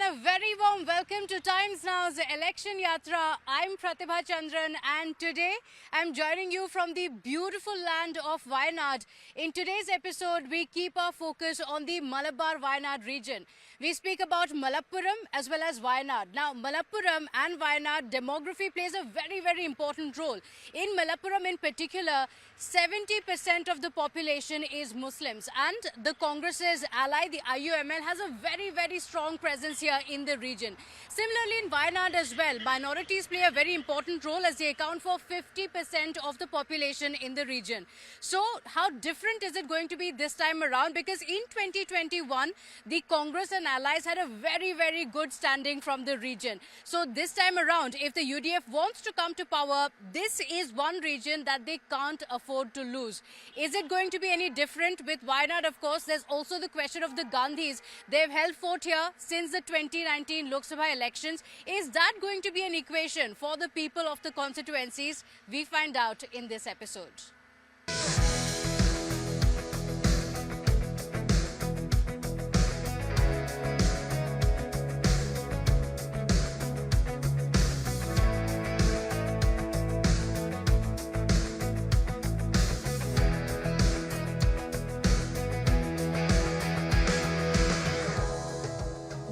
and a very warm welcome to Times Now's Election Yatra. I'm Pratibha Chandran and today I'm joining you from the beautiful land of Wayanad. In today's episode, we keep our focus on the Malabar Wayanad region. We speak about Malappuram as well as Wayanad. Now, Malappuram and Wayanad demography plays a very important role. In Malappuram in particular, 70% of the population is Muslims, and the Congress's ally, the IUML, has a very strong presence here in the region. Similarly, in Wayanad as well, minorities play a very important role as they account for 50% of the population in the region. So, how different is it going to be this time around? Because in 2021, the Congress and allies had a very good standing from the region. So, this time around, if the UDF wants to come to power, this is one region that they can't afford to lose. Is it going to be any different with Wayanad? Of course, there's also the question of the Gandhis. They've held fort here since the 2019 Lok Sabha elections. Is that going to be an equation for the people of the constituencies? We find out in this episode.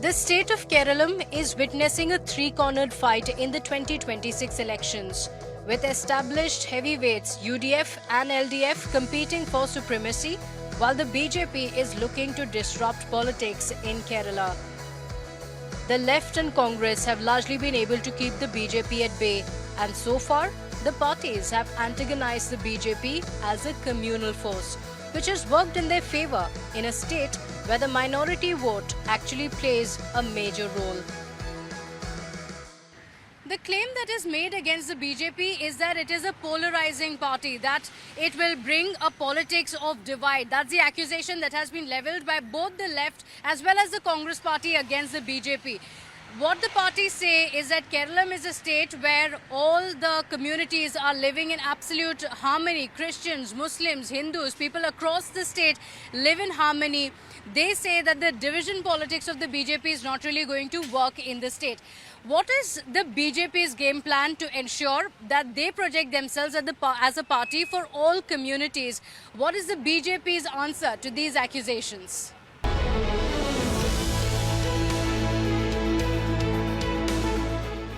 The state of Keralam is witnessing a three-cornered fight in the 2026 elections, with established heavyweights UDF and LDF competing for supremacy, while the BJP is looking to disrupt politics in Kerala. The left and Congress have largely been able to keep the BJP at bay, and so far, the parties have antagonized the BJP as a communal force, which has worked in their favor in a state where the minority vote actually plays a major role. The claim that is made against the BJP is that it is a polarizing party, that it will bring a politics of divide. That's the accusation that has been leveled by both the left as well as the Congress party against the BJP. What the parties say is that Keralam is a state where all the communities are living in absolute harmony. Christians, Muslims, Hindus, people across the state live in harmony. They say that the division politics of the BJP is not really going to work in the state. What is the BJP's game plan to ensure that they project themselves as a party for all communities? What is the BJP's answer to these accusations?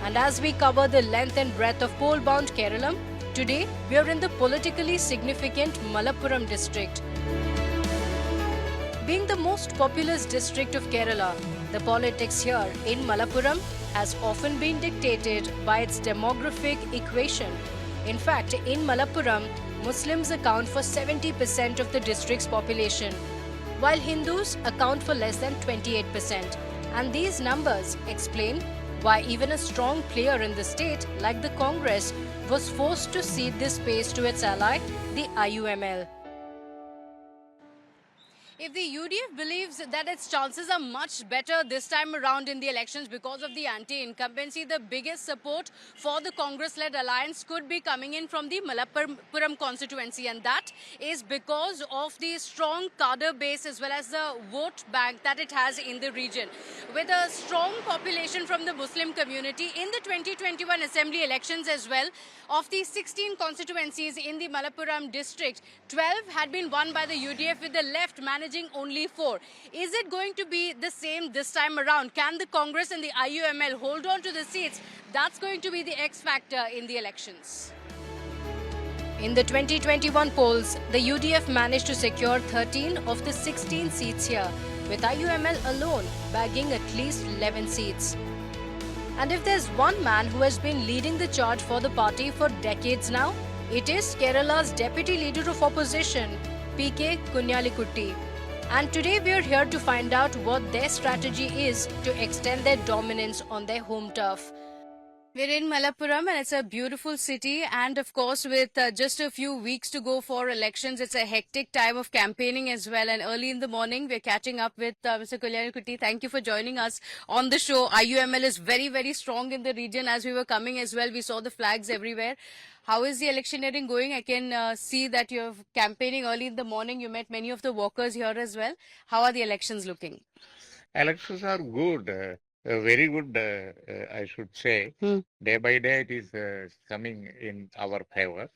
And as we cover the length and breadth of pole-bound Keralam, today we are in the politically significant Malappuram district. Being the most populous district of Kerala, the politics here in Malappuram has often been dictated by its demographic equation. In fact, in Malappuram, Muslims account for 70% of the district's population, while Hindus account for less than 28%. And these numbers explain why even a strong player in the state like the Congress was forced to cede this space to its ally, the IUML. If the UDF believes that its chances are much better this time around in the elections because of the anti-incumbency, the biggest support for the Congress-led alliance could be coming in from the Malappuram constituency, and that is because of the strong cadre base as well as the vote bank that it has in the region. With a strong population from the Muslim community in the 2021 assembly elections as well, of the 16 constituencies in the Malappuram district, 12 had been won by the UDF, with the left managing only 4. Is it going to be the same this time around? Can the Congress and the IUML hold on to the seats? That's going to be the X factor in the elections. In the 2021 polls, the UDF managed to secure 13 of the 16 seats here, with IUML alone bagging at least 11 seats. And if there's one man who has been leading the charge for the party for decades now, it is Kerala's Deputy Leader of Opposition, PK Kunhalikutty. And today we are here to find out what their strategy is to extend their dominance on their home turf. We're in Malappuram and it's a beautiful city, and of course with just a few weeks to go for elections, it's a hectic time of campaigning as well. And early in the morning we're catching up with Mr. Kunhalikutty. Thank you for joining us on the show. IUML is very strong in the region. As we were coming as well, we saw the flags everywhere. How is the electioneering going? I can see that you're campaigning early in the morning. You met many of the workers here as well. How are the elections looking? Elections are good. Very good, I should say. Day by day, it is coming in our favor.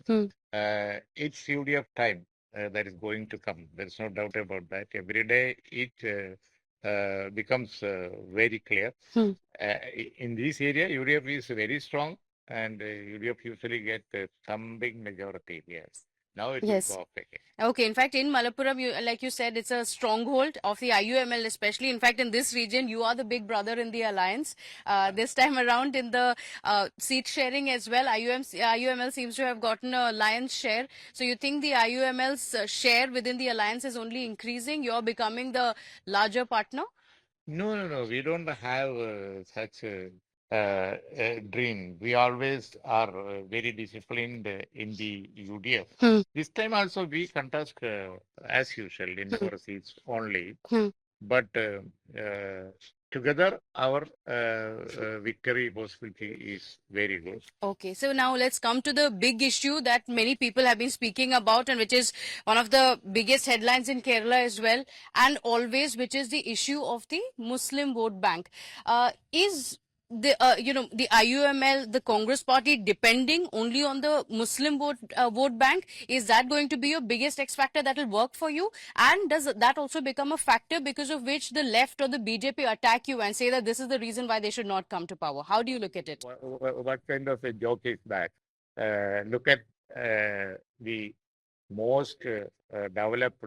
It's UDF time that is going to come. There's no doubt about that. Every day, it becomes very clear. In this area, UDF is very strong, and UDF usually get thumping majority. Yes. Now it will Yes. go up again. Okay, in fact, in Malappuram, like you said, it's a stronghold of the IUML, especially. In fact, in this region, you are the big brother in the alliance. This time around, in the seat sharing as well, IUML seems to have gotten a lion's share. So, you think the IUML's share within the alliance is only increasing? You're becoming the larger partner? No, no, no. We don't have such a dream. We always are very disciplined in the UDF. This time also we contest as usual in our seats only. But together our victory possibility is very good. Okay, so now let's come to the big issue that many people have been speaking about, and which is one of the biggest headlines in Kerala as well, and always, which is the issue of the Muslim vote bank. Is the the IUML, the Congress party, depending only on the Muslim vote bank? Is that going to be your biggest X factor that will work for you? And does that also become a factor because of which the left or the BJP attack you and say that this is the reason why they should not come to power? How do you look at it? What kind of a joke is that? Look at the most developed,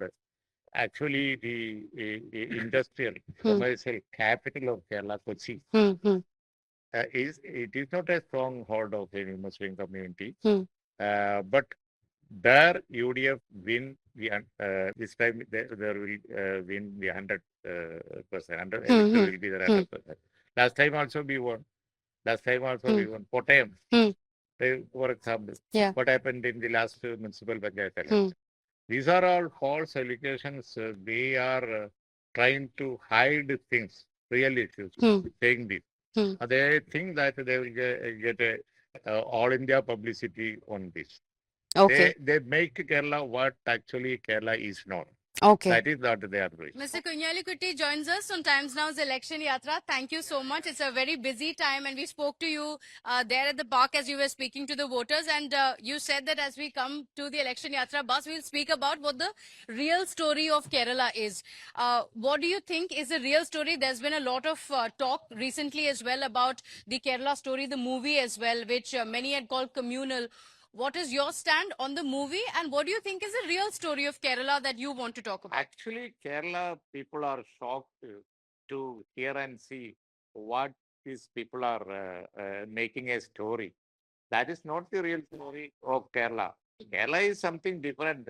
actually the industrial, commercial capital of Kerala, Kochi. It is not a stronghold of any Muslim community, but there UDF win the this time there will win the 100%. Election will be the 100%. Last time also we won. Last time also we won. Kottayam, for example, what happened in the last municipal panchayat election. These are all false allegations. They are trying to hide things, real issues, saying this. They think that they will get a all India publicity on this. Okay. They make Kerala what actually Kerala is not. Okay. That is what they are doing. Mr. Kunhalikutty joins us on Times Now's Election Yatra. Thank you so much. It's a very busy time, and we spoke to you there at the park as you were speaking to the voters. And you said that as we come to the Election Yatra bus, we'll speak about what the real story of Kerala is. What do you think is the real story? There's been a lot of talk recently as well about the Kerala story, the movie as well, which many had called communal. What is your stand on the movie, and what do you think is the real story of Kerala that you want to talk about? Actually, Kerala people are shocked to hear and see what these people are making a story. That is not the real story of Kerala. Kerala is something different.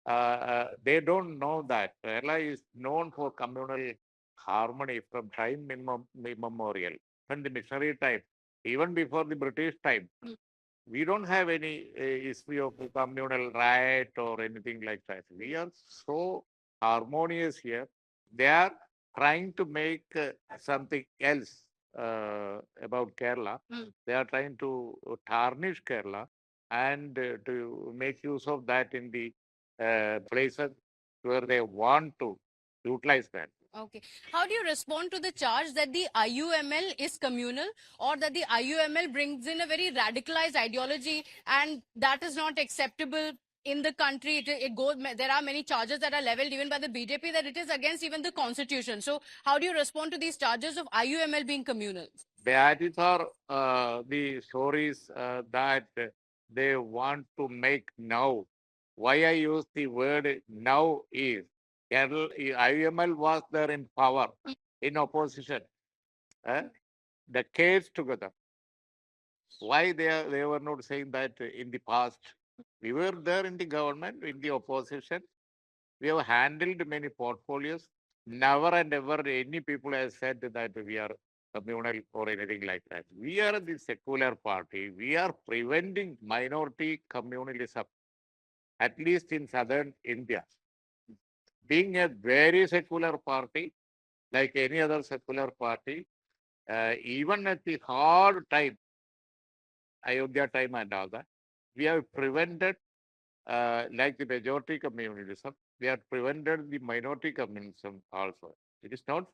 They don't know that. Kerala is known for communal harmony from time immemorial, from the missionary time, even before the British time. We don't have any history of communal riot or anything like that. We are so harmonious here. They are trying to make something else about Kerala. They are trying to tarnish Kerala and to make use of that in the places where they want to utilize that. Okay. How do you respond to the charge that the IUML is communal, or that the IUML brings in a very radicalized ideology and that is not acceptable in the country? It goes. There are many charges that are leveled even by the BJP that it is against even the constitution. So how do you respond to these charges of IUML being communal? That is are the stories that they want to make now. Why I use the word now is IUML was there in power, in opposition, decades together. Why they were not saying that in the past? We were there in the government, in the opposition. We have handled many portfolios. Never and ever any people have said that we are communal or anything like that. We are the secular party. We are preventing minority communalism, at least in southern India. Being a very secular party, like any other secular party, even at the hard time, Ayodhya time and all that, we have prevented, like the majority communalism, we have prevented the minority communism also. It is not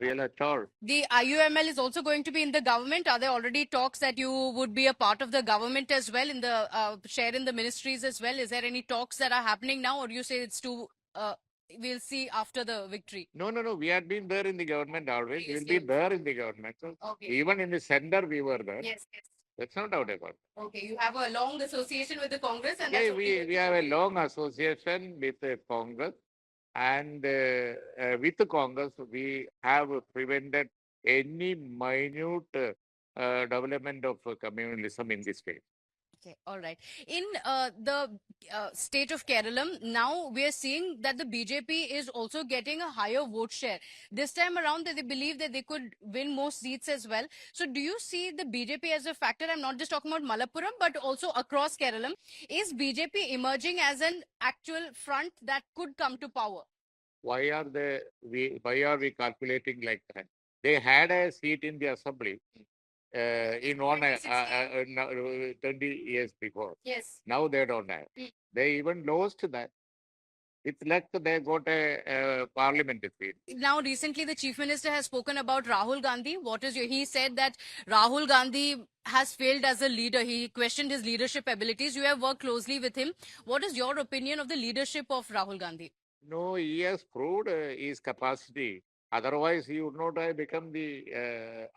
real at all. The IUML is also going to be in the government. Are there already talks that you would be a part of the government as well, in the share in the ministries as well? Is there any talks that are happening now, or you say it's too? We'll see after the victory. No, no, no. We had been there in the government always. Yes, We'll be yes. there in the government. So Okay. even in the center, we were there. Yes, yes. That's no doubt about it. Okay, you have a long association with the Congress, and Yeah, that's okay. we have a long association with the Congress, and with the Congress, we have prevented any minute development of communalism in this state. Okay, all right. In the state of Keralam, now we are seeing that the BJP is also getting a higher vote share. This time around, they believe that they could win more seats as well. So, do you see the BJP as a factor? I'm not just talking about Malappuram, but also across Keralam. Is BJP emerging as an actual front that could come to power? Why are we calculating like that? They had a seat in the assembly in 20 years before. Yes. Now they don't have. They even lost that. It's like they got a parliament seat. Now, recently, the chief minister has spoken about Rahul Gandhi. He said that Rahul Gandhi has failed as a leader. He questioned his leadership abilities. You have worked closely with him. What is your opinion of the leadership of Rahul Gandhi? No, he has proved his capacity. Otherwise, he would not have become the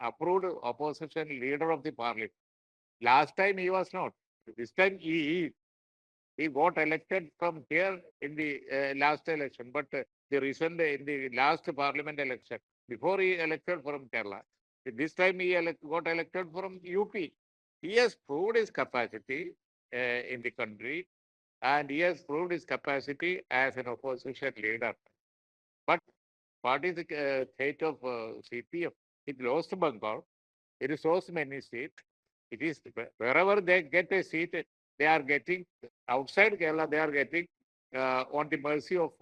approved opposition leader of the parliament. Last time he was not. This time he got elected from here in the last election. But the recent in the last parliament election, before he elected from Kerala, this time he got elected from UP. He has proved his capacity in the country, and he has proved his capacity as an opposition leader. But what is the fate of CPF? It lost Bengal. It is lost many seats. It is wherever they get a seat, they are getting outside Kerala. They are getting on the mercy of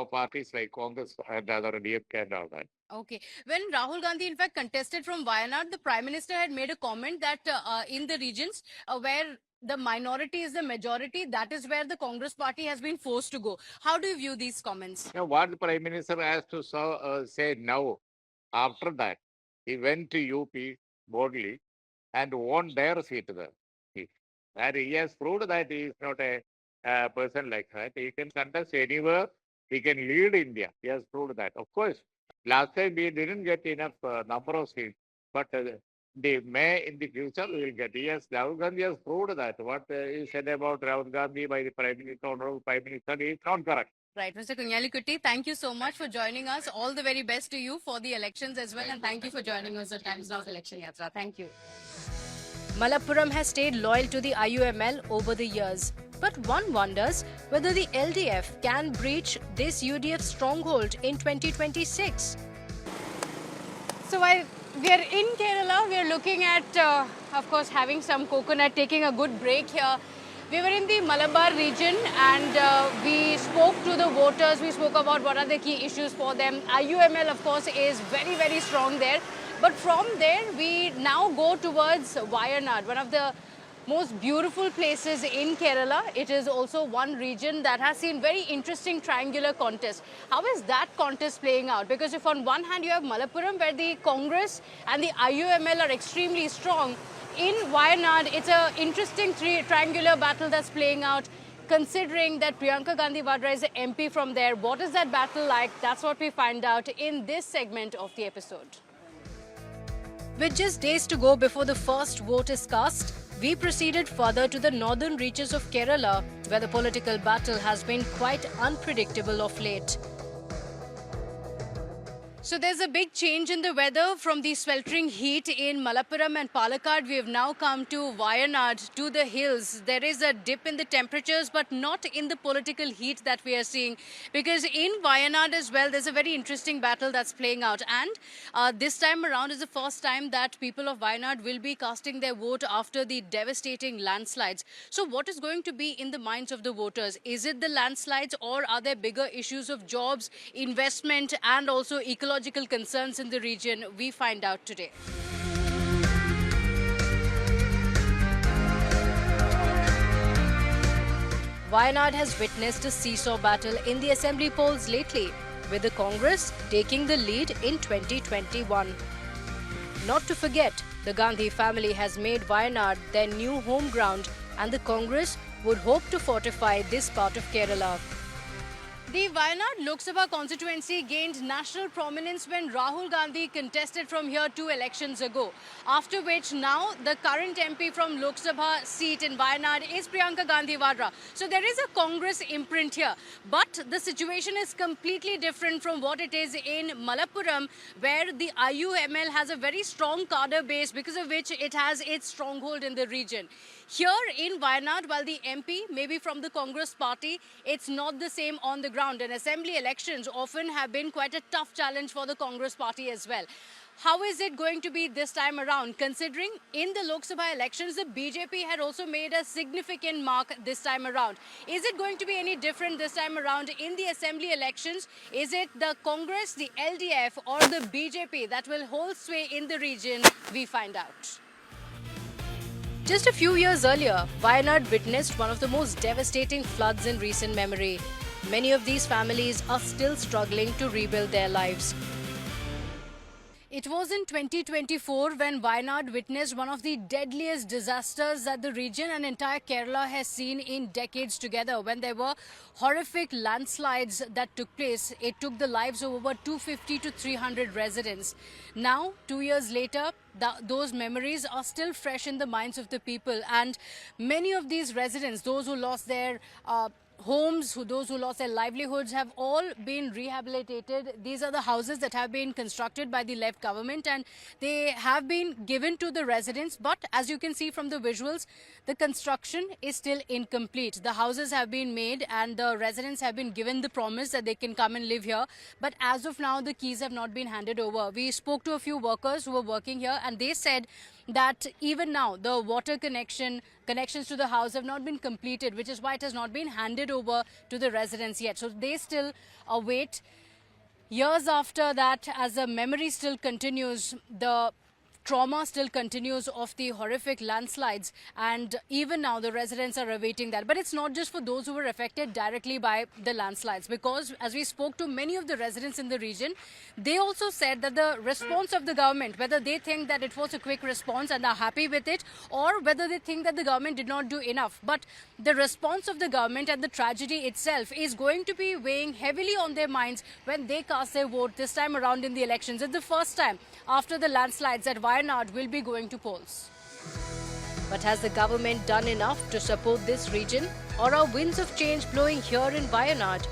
parties like Congress and other DFK and all that. Okay. When Rahul Gandhi, in fact, contested from Wayanad, the Prime Minister had made a comment that in the regions where the minority is the majority, that is where the Congress party has been forced to go. How do you view these comments? Now, what the Prime Minister has to say now, after that, he went to UP boldly and won their seat there. And he has proved that he is not a person like that. He can contest anywhere. He can lead India. He has proved that. Of course, last time we didn't get enough number of seats, but the May in the future we will get. Yes, Rahul Gandhi has proved that. What he said about Rahul Gandhi by the Prime Minister, Honorable Prime Minister, is not correct. Right, Mr. Kunhalikutty, thank you so much for joining us. All the very best to you for the elections as well, and thank you for joining us at Times Now Election Yatra. Thank you. Malappuram has stayed loyal to the IUML over the years. But one wonders whether the LDF can breach this UDF stronghold in 2026. So while we are in Kerala, we are looking at, of course, having some coconut, taking a good break here. We were in the Malabar region and we spoke to the voters. We spoke about what are the key issues for them. IUML, of course, is very, very strong there. But from there, we now go towards Wayanad, one of the most beautiful places in Kerala. It is also one region that has seen very interesting triangular contest. How is that contest playing out? Because if on one hand you have Malappuram, where the Congress and the IUML are extremely strong, in Wayanad, it's an interesting triangular battle that's playing out. Considering that Priyanka Gandhi Vadra is the MP from there, what is that battle like? That's what we find out in this segment of the episode. With just days to go before the first vote is cast, we proceeded further to the northern reaches of Kerala, where the political battle has been quite unpredictable of late. So there's a big change in the weather from the sweltering heat in Malappuram and Palakkad. We have now come to Wayanad, to the hills. There is a dip in the temperatures, but not in the political heat that we are seeing. Because in Wayanad as well, there's a very interesting battle that's playing out. And this time around is the first time that people of Wayanad will be casting their vote after the devastating landslides. So what is going to be in the minds of the voters? Is it the landslides, or are there bigger issues of jobs, investment, and also ecological concerns in the region? We find out today. Wayanad has witnessed a seesaw battle in the assembly polls lately. with the Congress taking the lead in 2021. Not to forget, the Gandhi family has made Wayanad their new home ground, and the Congress would hope to fortify this part of Kerala. The Wayanad Lok Sabha constituency gained national prominence when Rahul Gandhi contested from here 2 elections ago. After which now the current MP from Lok Sabha seat in Wayanad is Priyanka Gandhi Vadra. So there is a Congress imprint here. But the situation is completely different from what it is in Malappuram, where the IUML has a very strong cadre base, because of which it has its stronghold in the region. Here in Wayanad, while the MP may be from the Congress party, it's not the same on the ground. And assembly elections often have been quite a tough challenge for the Congress party as well. How is it going to be this time around, considering in the Lok Sabha elections, the BJP had also made a significant mark this time around? Is it going to be any different this time around in the assembly elections? Is it the Congress, the LDF or the BJP that will hold sway in the region? We find out. Just a few years earlier, Wayanad witnessed one of the most devastating floods in recent memory. Many of these families are still struggling to rebuild their lives. It was in 2024 when Wayanad witnessed one of the deadliest disasters that the region and entire Kerala has seen in decades together, when there were horrific landslides that took place. It took the lives of over 250 to 300 residents. Now, 2 years later, those memories are still fresh in the minds of the people, and many of these residents, those who lost their homes, those who lost their livelihoods, have all been rehabilitated. These are the houses that have been constructed by the left government, and they have been given to the residents. But as you can see from the visuals, the construction is still incomplete. The houses have been made and the residents have been given the promise that they can come and live here. But as of now, the keys have not been handed over. We spoke to a few workers who were working here, and they said that even now the water connections to the house have not been completed, which is why it has not been handed over to the residents yet. So they still await. Years after that, as the memory still continues, the trauma still continues of the horrific landslides, and even now the residents are awaiting that. But it's not just for those who were affected directly by the landslides, because as we spoke to many of the residents in the region, they also said that the response of the government, whether they think that it was a quick response and are happy with it, or whether they think that the government did not do enough, but the response of the government and the tragedy itself is going to be weighing heavily on their minds when they cast their vote this time around in the elections. It's the first time after the landslides that Wayanad will be going to polls. But has the government done enough to support this region, or are winds of change blowing here in Wayanad?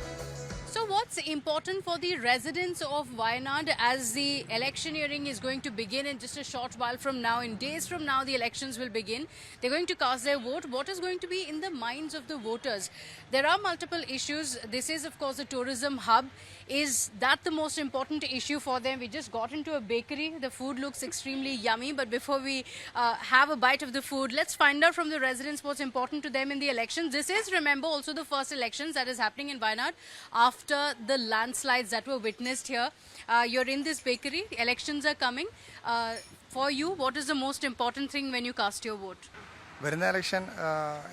So what's important for the residents of Wayanad as the electioneering is going to begin in just a short while from now? In days from now, the elections will begin. They're going to cast their vote. What is going to be in the minds of the voters? There are multiple issues. This is, of course, a tourism hub. Is that the most important issue for them? We just got into a bakery. The food looks extremely yummy. But before we have a bite of the food, let's find out from the residents what's important to them in the elections. This is, remember, also the first elections that is happening in Wayanad after the landslides that were witnessed here. You're in this bakery. Elections are coming. For you, what is the most important thing when you cast your vote? വരുന്ന election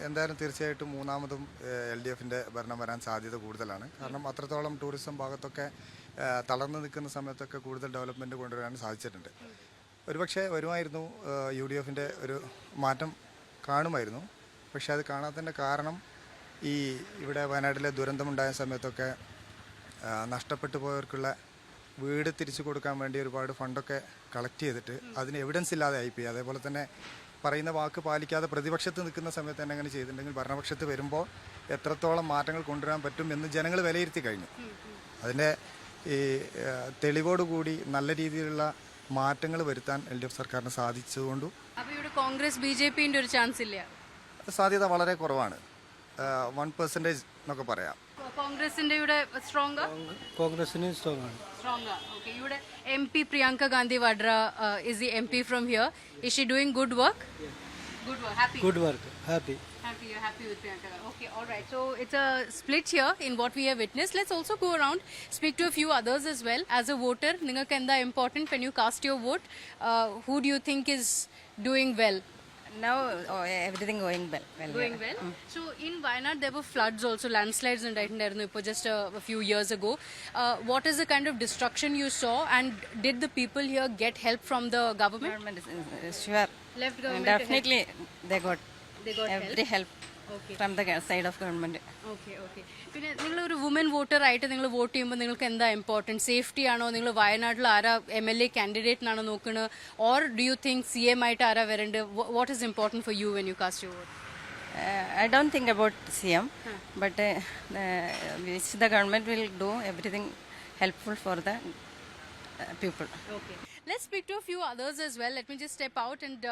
എന്തായാലും തീർച്ചയായിട്ടും മൂന്നാമതും LDFന്റെ ഭരണം വരാൻ സാധ്യത കൂടുതലാണ്. കാരണം അത്രത്തോളം ടൂറിസം ഭാഗത്തൊക്കെ തളർന്നു നിൽക്കുന്ന സമയത്തൊക്കെ കൂടുതൽ ഡെവലപ്മെൻറ്റ് കൊണ്ടുവരാൻ സാധിച്ചിട്ടുണ്ട്. ഒരുപക്ഷെ വരുമായിരുന്നു UDFന്റെ ഒരു മാറ്റം കാണുമായിരുന്നു. പക്ഷേ അത് കാണാത്തതിൻ്റെ കാരണം ഇവിടെ വയനാട്ടിലെ ദുരന്തമുണ്ടായ സമയത്തൊക്കെ നഷ്ടപ്പെട്ടു പോയവർക്കുള്ള വീട് തിരിച്ചു കൊടുക്കാൻ വേണ്ടി ഒരുപാട് ഫണ്ടൊക്കെ കളക്ട് ചെയ്തിട്ട് അതിന് എവിഡൻസ് ഇല്ലാതെ ആയിപ്പോയി. അതേപോലെ തന്നെ പറയുന്ന വാക്ക് പാലിക്കാതെ പ്രതിപക്ഷത്ത് നിൽക്കുന്ന സമയത്ത് തന്നെ അങ്ങനെ ചെയ്തിട്ടുണ്ടെങ്കിൽ ഭരണപക്ഷത്ത് വരുമ്പോൾ എത്രത്തോളം മാറ്റങ്ങൾ കൊണ്ടുവരാൻ പറ്റും എന്ന് ജനങ്ങൾ വിലയിരുത്തി കഴിഞ്ഞു. അതിൻ്റെ തെളിവോടുകൂടി നല്ല രീതിയിലുള്ള മാറ്റങ്ങൾ വരുത്താൻ LDF സർക്കാരിന് സാധിച്ചതുകൊണ്ടും കോൺഗ്രസ് BJPന്റെ ഒരു ചാൻസ് ഇല്ല, സാധ്യത വളരെ കുറവാണ്. 1% എന്നൊക്കെ പറയാം. കോൺഗ്രസിന്റെ ഇവിടെ സ്ട്രോങ്ങർ, കോൺഗ്രസിന് സ്ട്രോങ്ങർ. Okay, ഇവിടെ MP Priyanka Gandhi Vadra is the MP from here. Is she doing good work? Yeah. Good work. Happy. Good work. Happy. Happy. You're happy with Priyanka. Okay. All right. So it's a split here in what we have witnessed. Let's also go around, speak to a few others as well. As a voter, ningalku enda important when you cast your vote? Who do you think is doing well? Now everything going well. Going well. So in Wayanad there were floods also, landslides ഉണ്ടായിട്ടുണ്ടായിരുന്നു ഇപ്പോൾ just a few years ago. What is the kind of destruction you saw, and did the people here get help from the government? Government is sure. Left government Definitely they got every help Okay. from the side of government. Okay പിന്നെ നിങ്ങളൊരു woman voter ആയിട്ട് നിങ്ങൾ vote ചെയ്യുമ്പോൾ നിങ്ങൾക്ക് എന്താ important? Safety ആണോ? നിങ്ങൾ വയനാട്ടിൽ ആരാ MLA കാൻഡിഡേറ്റിനാണോ നോക്കുന്നത്, or do you think CM ആയിട്ട് ആരാ വരേണ്ടത്? What is important for you when you cast your vote? I don't think about CM, but which the government will do everything helpful for the people. Okay. Let's speak to a few others as well. Let me just step out and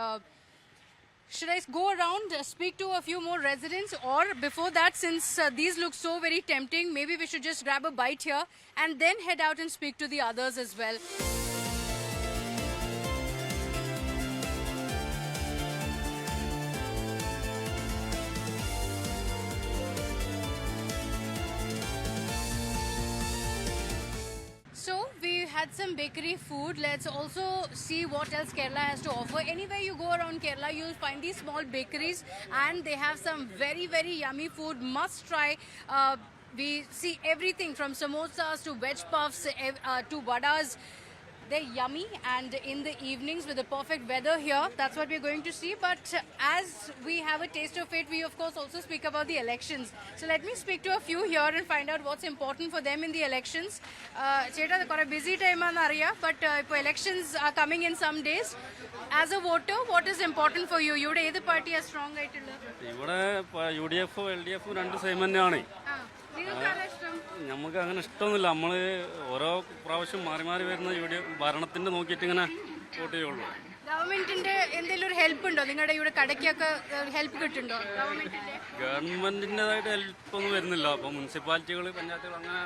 should I go around, speak to a few more residents, or before that, since these look so very tempting, maybe we should just grab a bite here and then head out and speak to the others as well. So we had some bakery food. Let's also see what else Kerala has to offer. Anywhere you go around Kerala, you'll find these small bakeries, and they have some very, very yummy food. Must try. We see everything from samosas to veg puffs to vadas. They're yummy, and in the evenings with the perfect weather here, that's what we're going to see. But as we have a taste of it, we of course also speak about the elections. So let me speak to a few here and find out what's important for them in the elections. Cheta, quite a busy time on area, but elections are coming in some days. As a voter, what is important for you? You either party as strong ഇവിടെ UDF LDF രണ്ട് same തന്നെയാണ്. നമുക്ക് അങ്ങനെ ഇഷ്ടമൊന്നുമില്ല. നമ്മൾ ഓരോ പ്രാവശ്യം മാറി മാറി വരുന്ന UDF ഭരണത്തിന്റെ നോക്കിയിട്ട് ഇങ്ങനെ വോട്ട് ചെയ്യുള്ളൂ. ഗവൺമെന്റിന്റെ എന്തെങ്കിലും ഒരു ഹെൽപ്പ് ഉണ്ടോ? നിങ്ങളുടെ ഇവിടെ കടയ്ക്കൊക്കെ ഹെൽപ്പ് കിട്ടുന്നുണ്ടോ ഗവൺമെന്റിൻ്റെതായിട്ട് ഹെൽപ്പ് ഒന്നും വരുന്നില്ല. അപ്പോൾ മുനിസിപ്പാലിറ്റികൾ പഞ്ചായത്തുകൾ അങ്ങനെ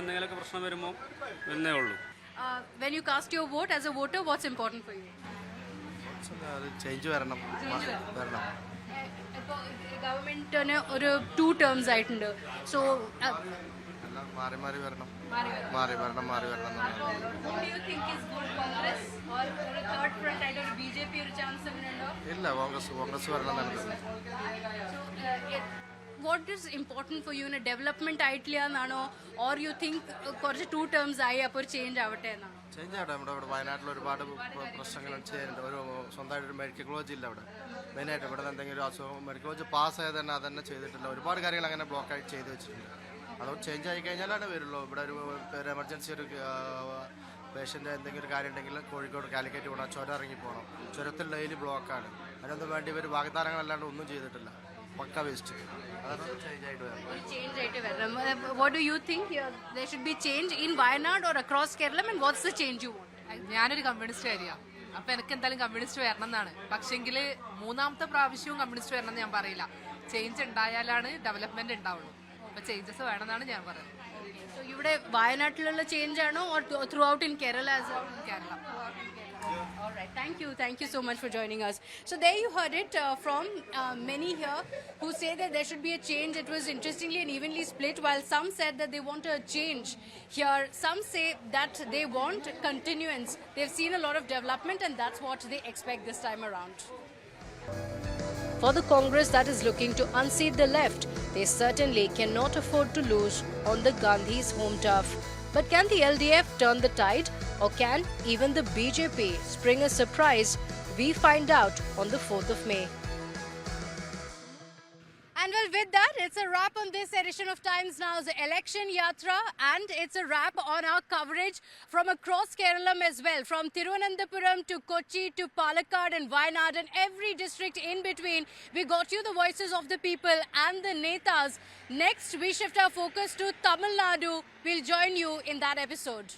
എന്തെങ്കിലുമൊക്കെ പ്രശ്നം വരുമ്പോൾ വരുന്നേ ഉള്ളൂ. When you cast your vote as a voter, what's important for you? Change വരണം. ഇപ്പോൾ ഗവൺമെന്റിന് ഒരു 2 terms ആയിട്ടുണ്ട്. സോ മാറി മാറി വരണം. What do you think is good, Congress or ഒരു third front ആയിട്ട് ഒരു BJP ഒരു ചാൻസ് ഉണ്ടോ? ഇല്ല, കോൺഗ്രസ് വരണം. What is important for you in a development ആയിട്ടില്ലാന്നാണോ, or you think കുറച്ച് 2 terms ആയി അപ്പോൾ ഒരു ചേഞ്ച് ആവട്ടെ എന്നാണോ? ചേഞ്ച് ആവട്ടെ. നമ്മുടെ ഇവിടെ വയനാട്ടിൽ ഒരുപാട് പ്രശ്നങ്ങൾ ചെയ്യാനുണ്ട്. ഒരു സ്വന്തമായിട്ടൊരു മെഡിക്കൽ കോളേജ് ഇല്ല ഇവിടെ. മെയിനായിട്ട് ഇവിടെ എന്തെങ്കിലും ഒരു അസുഖം മെഡിക്കൽ കോളേജ് പാസ്സായത് തന്നെ അതന്നെ ചെയ്തിട്ടില്ല. ഒരുപാട് കാര്യങ്ങൾ അങ്ങനെ ബ്ലോക്കായിട്ട് ചെയ്ത് വെച്ചിട്ടുണ്ട്. അതുകൊണ്ട് ചേഞ്ച് ആയി കഴിഞ്ഞാലാണ് വരുള്ളൂ. ഇവിടെ ഒരു എമർജൻസി ഒരു പേഷ്യൻ്റ് എന്തെങ്കിലും ഒരു കാര്യം ഉണ്ടെങ്കിൽ കോഴിക്കോട് കാലിക്കറ്റ് പോകണം, ചുരം ഇറങ്ങി പോകണം. ചുരത്തിൽ ഡെയിലി ബ്ലോക്കാണ്. അതിനൊന്നും വേണ്ടി ഇവർ വാഗ്ദാനങ്ങളല്ലാണ്ട് ഒന്നും ചെയ്തിട്ടില്ല. പക്ക വേസ്റ്റ്. അതാണ് ചേഞ്ച് ആയിട്ട് വരണം. What do you think there should be change in Wayanad or across Keralam, and what's the change you want? ഞാനൊരു കമ്മ്യൂണിസ്റ്റ് കാര്യമാണ്. അപ്പം എനിക്ക് എന്തായാലും കമ്മ്യൂണിസ്റ്റ് വരണം എന്നാണ്. പക്ഷെങ്കിൽ മൂന്നാമത്തെ പ്രാവശ്യവും കമ്മ്യൂണിസ്റ്റ് വരണം എന്ന് ഞാൻ പറയില്ല. ചേഞ്ച് ഉണ്ടായാലാണ് ഡെവലപ്മെന്റ് ഉണ്ടാവുള്ളൂ. അപ്പോൾ ചേഞ്ചസ് വേണമെന്നാണ് ഞാൻ പറയുന്നത്. So ഇവിടെ വയനാട്ടിലുള്ള ചേഞ്ച് ആണോ, or throughout in Kerala as well? Keralam. All right, thank you so much for joining us. So there you heard it from many here who say that there should be a change. It was interestingly and evenly split. While some said that they want a change here, some say that they want continuance. They've seen a lot of development, and that's what they expect this time around. For the Congress that is looking to unseat the left, they certainly cannot afford to lose on the Gandhi's home turf. But can the LDF turn the tide, or can even the BJP spring a surprise? We find out on the 4th of May. And well, with that, it's a wrap on this edition of Times Now's Election Yatra, and it's a wrap on our coverage from across Keralam as well, from Thiruvananthapuram to Kochi to Palakkad and Wayanad and every district in between. We got you the voices of the people and the netas. Next, we shift our focus to Tamil Nadu. We'll join you in that episode.